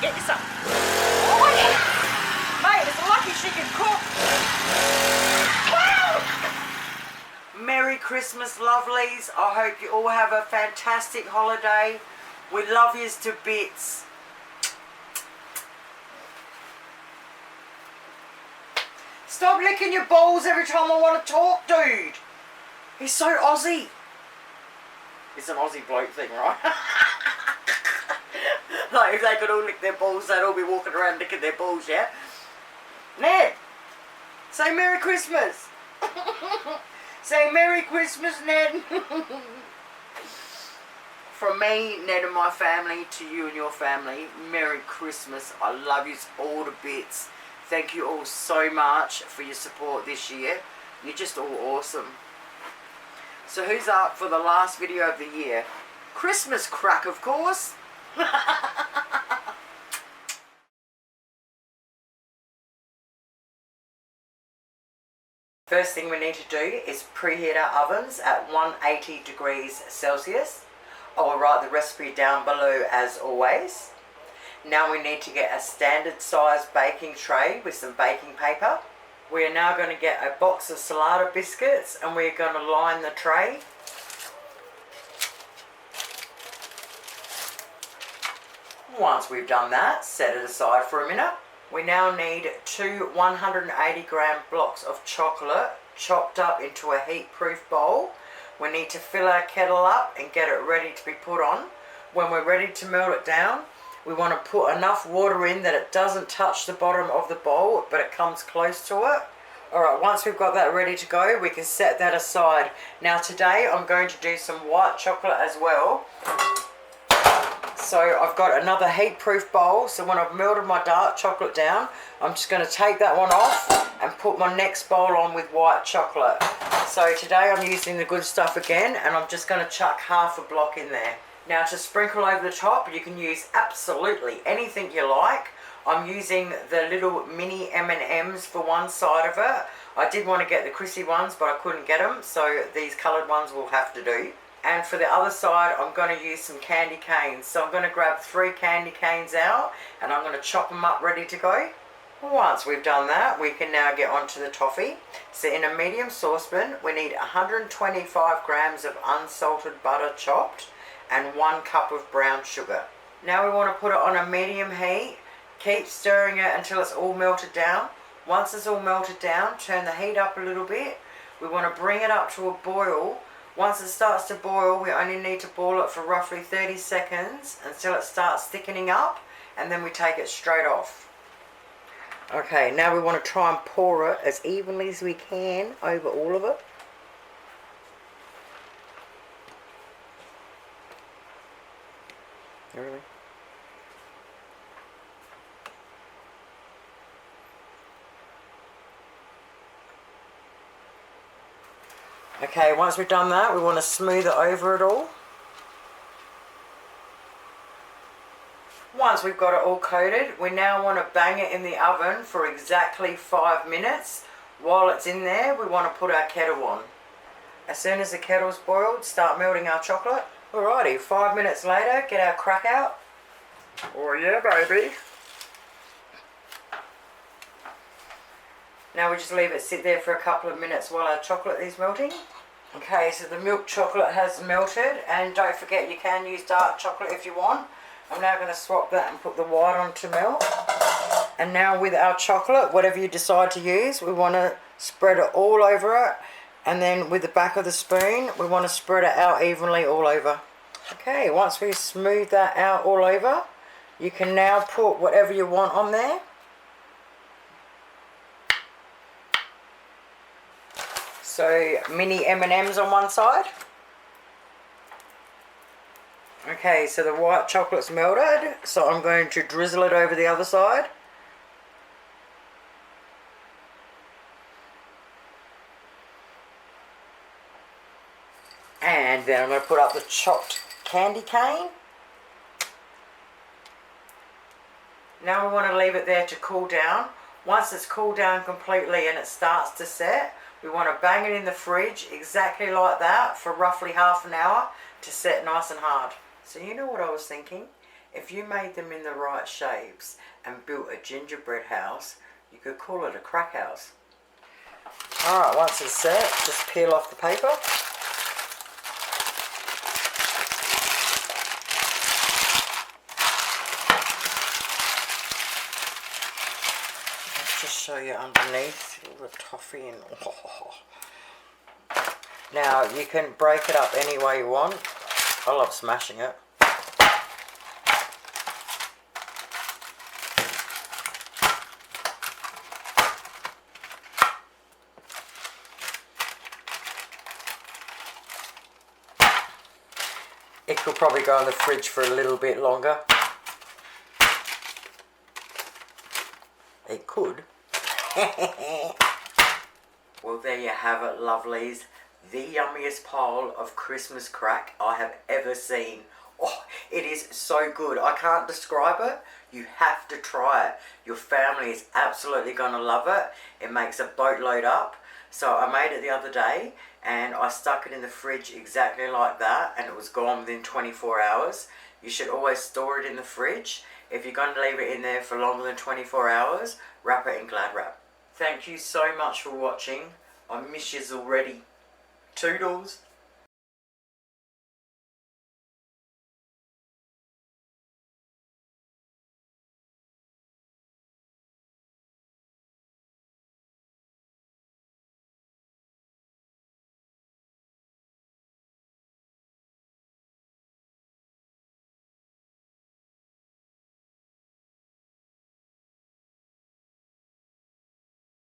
get you some. Oh, yeah. Mate, it's lucky she can cook. Wow. Merry Christmas, lovelies. I hope you all have a fantastic holiday. We love yous to bits. Stop licking your balls every time I want to talk, dude. He's so Aussie. It's an Aussie bloke thing, right? Like, if they could all lick their balls, they'd all be walking around licking their balls, yeah? Ned, say Merry Christmas. Say Merry Christmas, Ned. From me, Ned and my family, to you and your family, Merry Christmas. I love you all to bits. Thank you all so much for your support this year. You're just all awesome. So who's up for the last video of the year? Christmas crack, of course. First thing we need to do is preheat our ovens at 180 degrees Celsius. I will write the recipe down below as always. Now we need to get a standard size baking tray with some baking paper. We are now going to get a box of salada biscuits and we're going to line the tray. Once we've done that, set it aside for a minute. We now need 2 180 gram blocks of chocolate chopped up into a heat-proof bowl. We need to fill our kettle up and get it ready to be put on. When we're ready to melt it down, we want to put enough water in that it doesn't touch the bottom of the bowl, but it comes close to it. Alright, once we've got that ready to go, we can set that aside. Now today I'm going to do some white chocolate as well. So I've got another heat-proof bowl, so when I've melted my dark chocolate down, I'm just going to take that one off and put my next bowl on with white chocolate. So today I'm using the good stuff again, and I'm just going to chuck half a block in there. Now to sprinkle over the top, you can use absolutely anything you like. I'm using the little mini M&Ms for one side of it. I did want to get the crispy ones, but I couldn't get them, so these coloured ones will have to do. And for the other side, I'm going to use some candy canes. So I'm going to grab 3 candy canes out, and I'm going to chop them up ready to go. Once we've done that, we can now get onto the toffee. So in a medium saucepan, we need 125 grams of unsalted butter chopped, and 1 cup of brown sugar. Now we want to put it on a medium heat. Keep stirring it until it's all melted down. Once it's all melted down, turn the heat up a little bit. We want to bring it up to a boil. Once it starts to boil, we only need to boil it for roughly 30 seconds until it starts thickening up, and then we take it straight off. Okay, now we want to try and pour it as evenly as we can over all of it. Really? Okay, once we've done that, we want to smooth it over it all. Once we've got it all coated, we now want to bang it in the oven for exactly 5 minutes. While it's in there, we want to put our kettle on. As soon as the kettle's boiled, start melting our chocolate. Alrighty, 5 minutes later, get our crack out. Oh yeah, baby. Now we just leave it sit there for a couple of minutes while our chocolate is melting. Okay, so the milk chocolate has melted, and don't forget you can use dark chocolate if you want. I'm now going to swap that and put the white on to melt. And now with our chocolate, whatever you decide to use, we want to spread it all over it. And then with the back of the spoon, we want to spread it out evenly all over. Okay, once we smooth that out all over, you can now put whatever you want on there. So mini M&Ms on one side. Okay, so the white chocolate's melted, so I'm going to drizzle it over the other side. And then I'm going to put up the chopped candy cane. Now we want to leave it there to cool down. Once it's cooled down completely and it starts to set, we want to bang it in the fridge exactly like that for roughly half an hour to set nice and hard. So you know what I was thinking? If you made them in the right shapes and built a gingerbread house, you could call it a crack house. Alright, once it's set, just peel off the paper. Let's just show you underneath all the toffee and... Oh. Now, you can break it up any way you want. I love smashing it. It could probably go in the fridge for a little bit longer. It could. Well, there you have it, lovelies. The yummiest pile of Christmas crack I have ever seen. Oh, it is so good. I can't describe it. You have to try it. Your family is absolutely going to love it. It makes a boatload up. So I made it the other day and I stuck it in the fridge exactly like that, and it was gone within 24 hours. You should always store it in the fridge. If you're going to leave it in there for longer than 24 hours, wrap it in Glad Wrap. Thank you so much for watching. I miss yous already. Toodles.